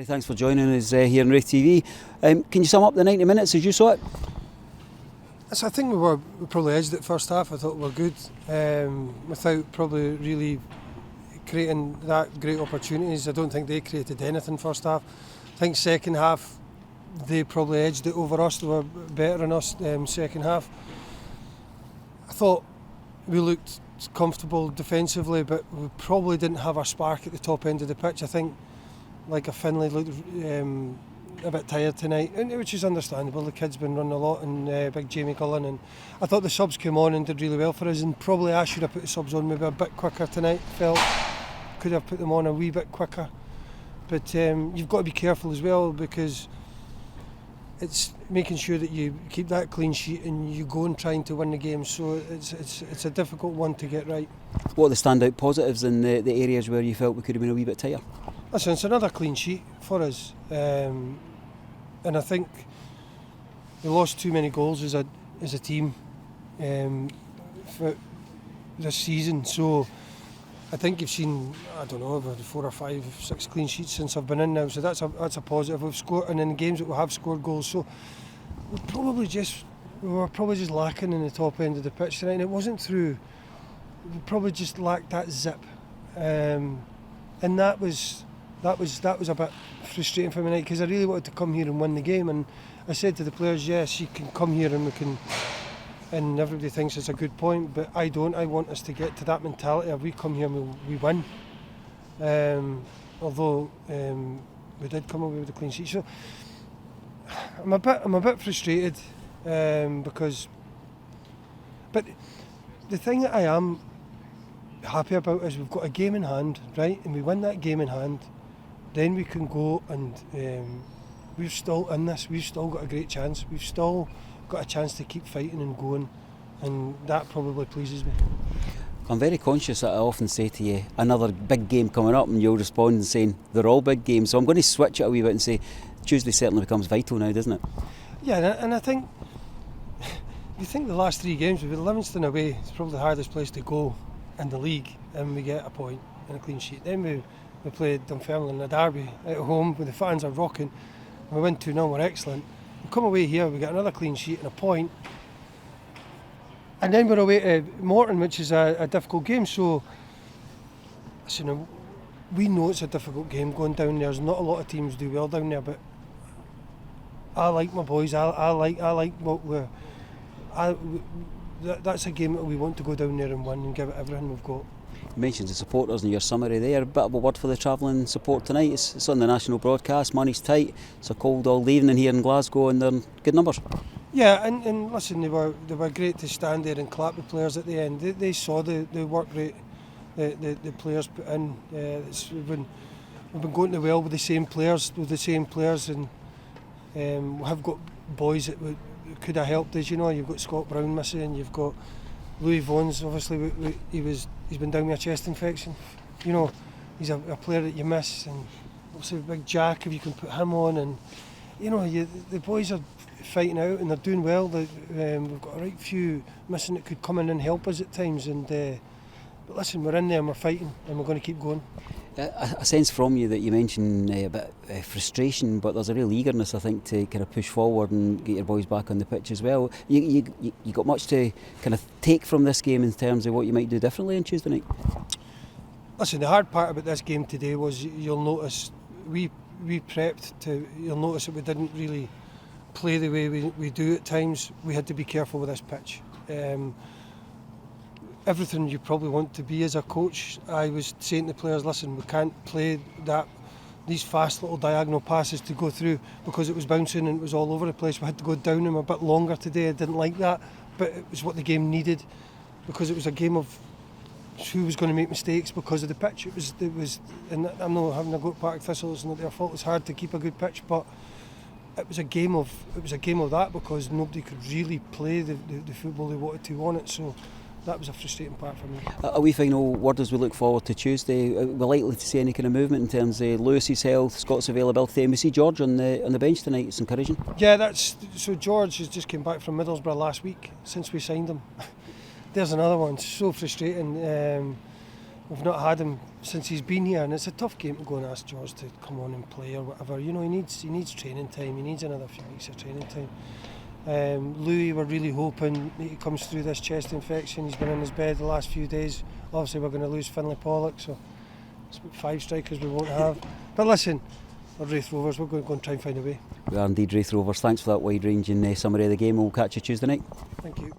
Gary, thanks for joining us here on Raith TV. Can you sum up the 90 minutes as you saw it? So I think we probably edged it first half. I thought we were good, without probably really creating that great opportunities. I don't think they created anything first half. I think second half they probably edged it over us. They were better than us second half. I thought we looked comfortable defensively, but we probably didn't have our spark at the top end of the pitch. I think like a Finlay looked a bit tired tonight, which is understandable. The kid's been running a lot, and big Jamie Cullen, and I thought the subs came on and did really well for us, and probably I should have put the subs on maybe a bit quicker tonight. Felt could have put them on a wee bit quicker, but you've got to be careful as well, because it's making sure that you keep that clean sheet and you go and trying to win the game. So it's a difficult one to get right. What are the standout positives in the areas where you felt we could have been a wee bit tighter? Listen, it's another clean sheet for us, and I think we lost too many goals as a team for this season. So I think you've seen, I don't know, about 4 or 5, 6 clean sheets since I've been in now. So that's a positive. We've scored, and in games that we have scored goals. So we were probably just lacking in the top end of the pitch tonight. And it wasn't through. We probably just lacked that zip, and that was a bit frustrating for me tonight, because I really wanted to come here and win the game. And I said to the players, yes, you can come here and we can, and everybody thinks it's a good point, but I don't. I want us to get to that mentality of we come here and we win. Although we did come away with a clean sheet, so I'm a bit frustrated, because. But the thing that I am happy about is we've got a game in hand, right? And we win that game in hand, then we can go and we're still in this. We've still got a great chance. We've still got a chance to keep fighting and going, and that probably pleases me. I'm very conscious that I often say to you, another big game coming up, and you'll respond and saying they're all big games. So I'm going to switch it a wee bit and say Tuesday certainly becomes vital now, doesn't it? Yeah, and I think you think the last 3 games, we've been Livingston away. It's probably the hardest place to go in the league, and we get a point and a clean sheet. Then we played Dunfermline in a derby at home where the fans are rocking. We win 2-0, we're excellent. We come away here, we get another clean sheet and a point. And then we're away to Morton, which is a difficult game. So, listen, we know it's a difficult game going down there. There's not a lot of teams do well down there, but I like my boys. I like what we're. That's a game that we want to go down there and win and give it everything we've got. You mentioned the supporters in your summary there. A bit of a word for the travelling support tonight. It's on the national broadcast. Money's tight. It's a cold all evening here in Glasgow, and they're in good numbers. Yeah, and listen, they were great to stand there and clap the players at the end. They saw the work rate the players put in. We've been going to well with the same players, and we have got boys that could have helped us. You know, you've got Scott Brown missing. You've got Louis Vaughan's. Obviously, he's been down with a chest infection. You know, he's a player that you miss, and obviously Big Jack, if you can put him on, and you know, the boys are fighting out and they're doing well. We've got a right few missing that could come in and help us at times, and but listen, we're in there and we're fighting, and we're going to keep going. I sense from you that you mentioned a bit frustration, but there's a real eagerness, I think, to kind of push forward and get your boys back on the pitch as well. You got much to kind of take from this game in terms of what you might do differently on Tuesday night? Listen, the hard part about this game today was you'll notice we prepped to. You'll notice that we didn't really play the way we do at times. We had to be careful with this pitch. Everything you probably want to be as a coach, I was saying to the players, listen, we can't play these fast little diagonal passes to go through, because it was bouncing and it was all over the place. We had to go down them a bit longer today. I didn't like that, but it was what the game needed, because it was a game of who was going to make mistakes because of the pitch. It was, and I'm not having a go at Partick Thistle, it's not their fault. It's hard to keep a good pitch, but it was a game of that, because nobody could really play the football they wanted to on it. So that was a frustrating part for me. A wee final word as we look forward to Tuesday. We're likely to see any kind of movement in terms of Lewis's health, Scott's availability, and we see George on the bench tonight. It's encouraging. Yeah, so George has just came back from Middlesbrough last week since we signed him. There's another one, so frustrating. we've not had him since he's been here, and it's a tough game to go and ask George to come on and play or whatever. You know, he needs training time. He needs another few weeks of training time. Louis, we're really hoping he comes through this chest infection. He's been in his bed the last few days. Obviously we're going to lose Finlay Pollock, so it's about 5 strikers we won't have. But listen, we're Raith Rovers, we're going to go and try and find a way. We are indeed Raith Rovers. Thanks for that wide ranging summary of the game. We'll catch you Tuesday night. Thank you.